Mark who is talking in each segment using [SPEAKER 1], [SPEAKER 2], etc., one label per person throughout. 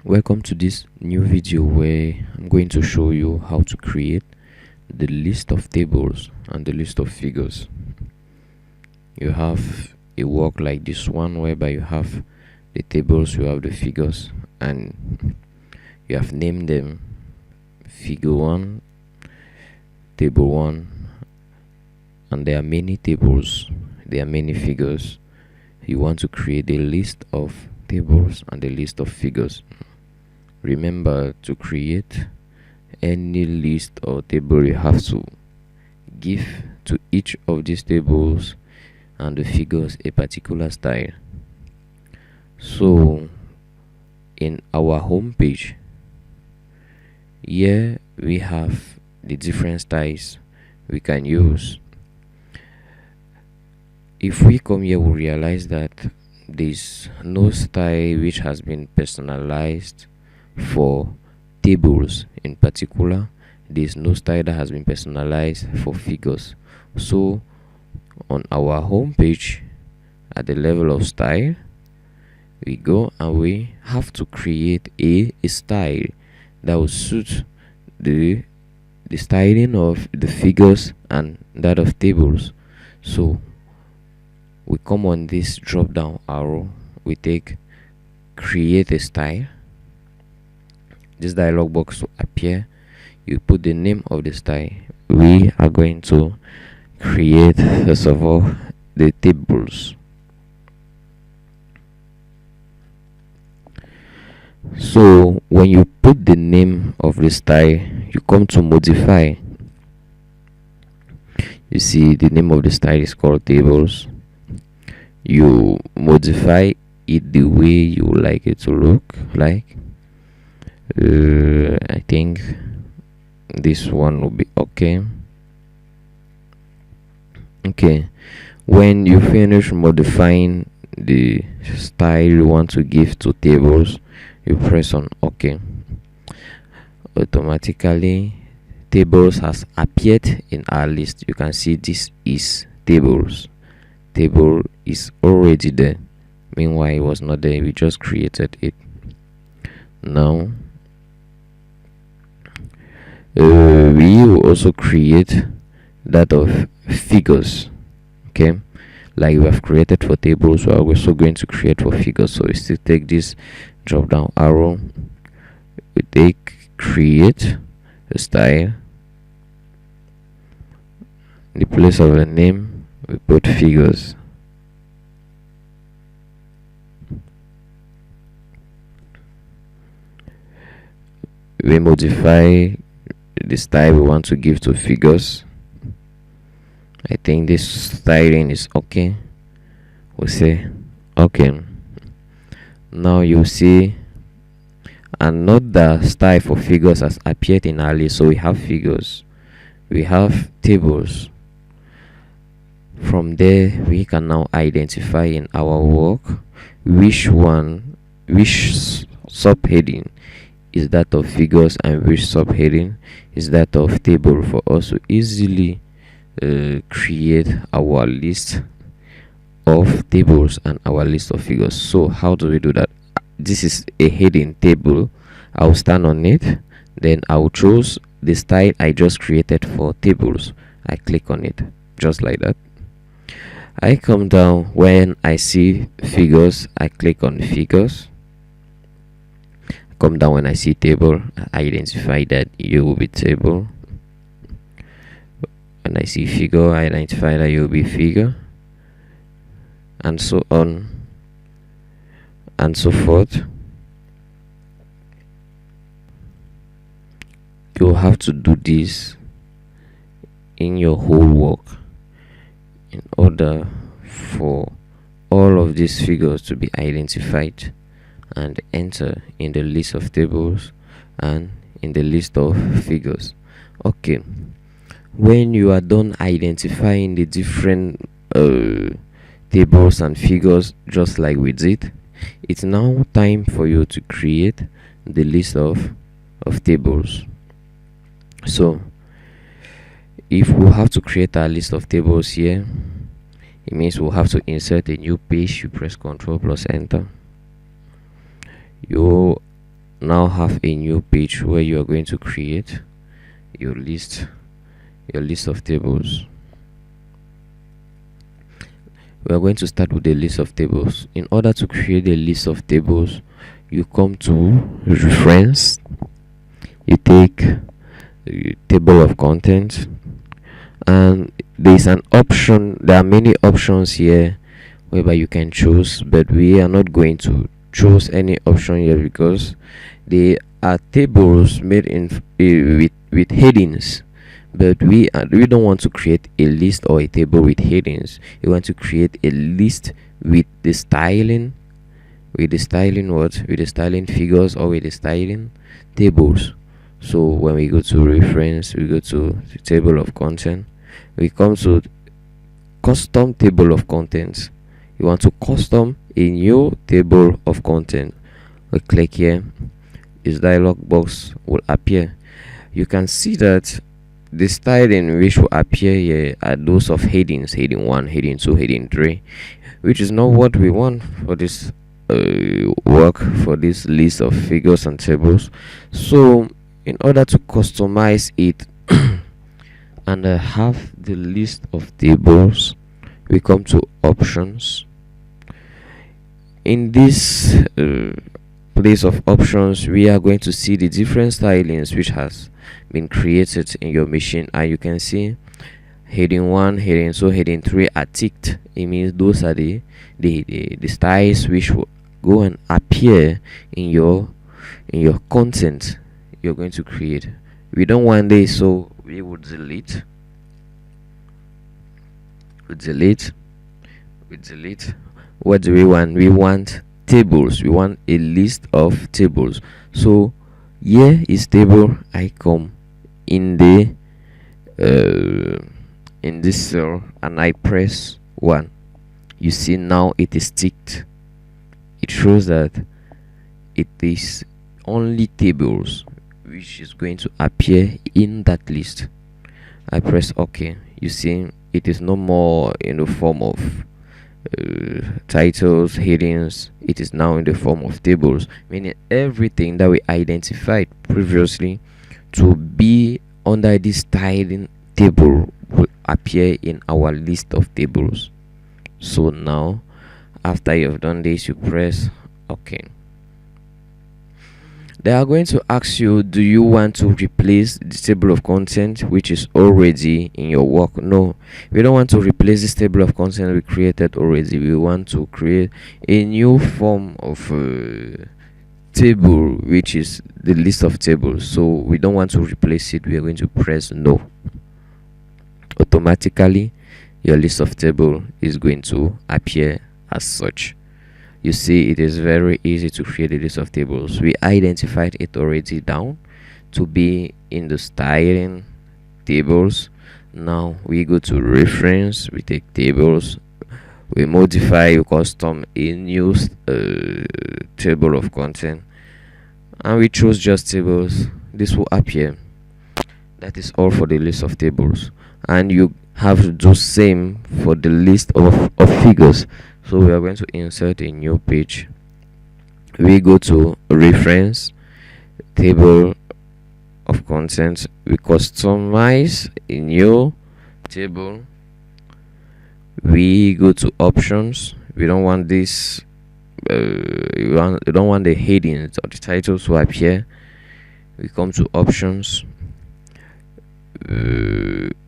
[SPEAKER 1] Welcome to this new video where I'm going to show you how to create the list of tables and the list of figures. You have a work like this one whereby you have the tables, you have the figures, and you have named them figure 1, table 1, and there are many tables, there are many figures. You want to create a list of tables and a list of figures. Remember, to create any list or table, you have to give to each of these tables and the figures a particular style. So in our home page here we have the different styles we can use. If we come here, we realize that there's no style which has been personalized for tables. In particular, there's no style that has been personalized for figures. So on our home page, at the level of style, we go and we have to create a style that will suit the styling of the figures and that of tables. So we come on this drop down arrow, we take create a style. This dialog box will appear. You put the name of the style. We are going to create, first of all, the tables. So when you put the name of the style, you come to modify. You see the name of the style is called tables. You modify it the way you like it to look like. I think this one will be okay. When you finish modifying the style you want to give to tables, you press on OK. Automatically tables has appeared in our list. You can see this is tables. Table is already there. Meanwhile, it was not there, we just created it. Now we will also create that of figures. Like we have created for tables, we are also going to create for figures. So we still take this drop down arrow, we take create a style. In the place of the name, we put figures. We modify the style we want to give to figures. I think this styling is okay. We'll say okay. Now you see another style for figures has appeared in our list. So we have figures, we have tables. From there we can now identify in our work which subheading is that of figures and which subheading is that of table, for us to easily create our list of tables and our list of figures. So how do we do that? This is a heading table. I'll stand on it, then I'll choose the style I just created for tables. I click on it just like that. I come down, when I see figures, I click on figures. Come down, when I see table, I identify that you will be table. When I see figure, I identify that you will be figure, and so on and so forth. You have to do this in your whole work in order for all of these figures to be identified and enter in the list of tables and in the list of figures. When you are done identifying the different tables and figures, just like we did, it's now time for you to create the list of tables. So if we have to create our list of tables here, it means we'll have to insert a new page. You press Ctrl plus Enter. You now have a new page where you are going to create your list of tables. We are going to start with a list of tables. In order to create a list of tables, you come to reference, you take table of contents, and there is an option. There are many options here whereby you can choose, but we are not going to choose any option here because they are tables made in with headings. But we don't want to create a list or a table with headings. We want to create a list with the styling, with the styling figures, or with the styling tables. So when we go to reference, we go to the table of content, we come to custom table of contents. You want to custom a new table of content. We click here, this dialog box will appear. You can see that the styling which will appear here are those of headings: heading 1, heading 2, heading 3, which is not what we want for this work, for this list of figures and tables. So in order to customize it and have the list of tables, we come to options. In this place of options, we are going to see the different stylings which has been created in your machine, and you can see heading 1, heading 2, heading 3 are ticked. It means those are the styles which will go and appear in your content you're going to create. We don't want this, so we would delete. We delete. What do we want? We want tables. We want a list of tables. So here is table. I come in the in this cell and I press 1. You see now it is ticked. It shows that it is only tables which is going to appear in that list. I press OK. You see it is no more in the form of titles, headings. It is now in the form of tables, meaning everything that we identified previously to be under this styling table will appear in our list of tables. So now after you've done this, you press OK. They are going to ask you, do you want to replace the table of content which is already in your work? No, we don't want to replace this table of content we created already. We want to create a new form of table which is the list of tables. So we don't want to replace it. We are going to press no. Automatically your list of table is going to appear as such. You see, it is very easy to create a list of tables. We identified it already down to be in the styling tables. Now we go to reference, we take tables, we modify, we custom a new table of content, and we choose just tables. This will appear. That is all for the list of tables, and you have to do same for the list of figures. So we are going to insert a new page. We go to reference, table of contents, we customize a new table. We go to options. We don't want this we don't want the headings or the titles to appear. We come to options.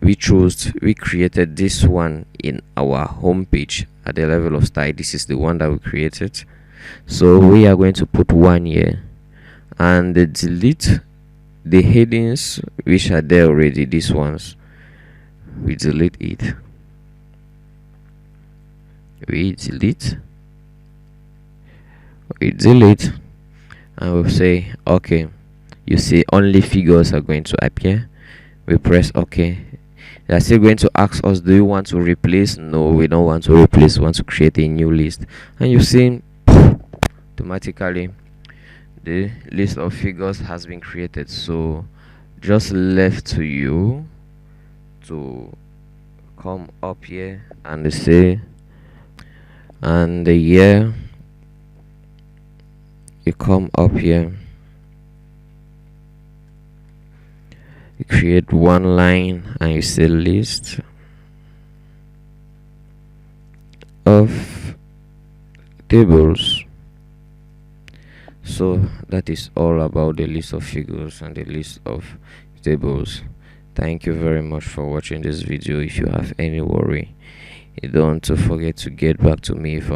[SPEAKER 1] We created this one in our home page at the level of style. This is the one that we created, so we are going to put 1 here and delete the headings which are there already. These ones we delete it. We delete and we'll say okay. You see only figures are going to appear. We press OK. They are still going to ask us, do you want to replace? No, we don't want to replace. We want to create a new list. And you see automatically the list of figures has been created. So just left to you to come up here and say, and the year, you come up here You create one line and you say list of tables. So that is all about the list of figures and the list of tables. Thank you very much for watching this video. If you have any worry, you don't forget to get back to me for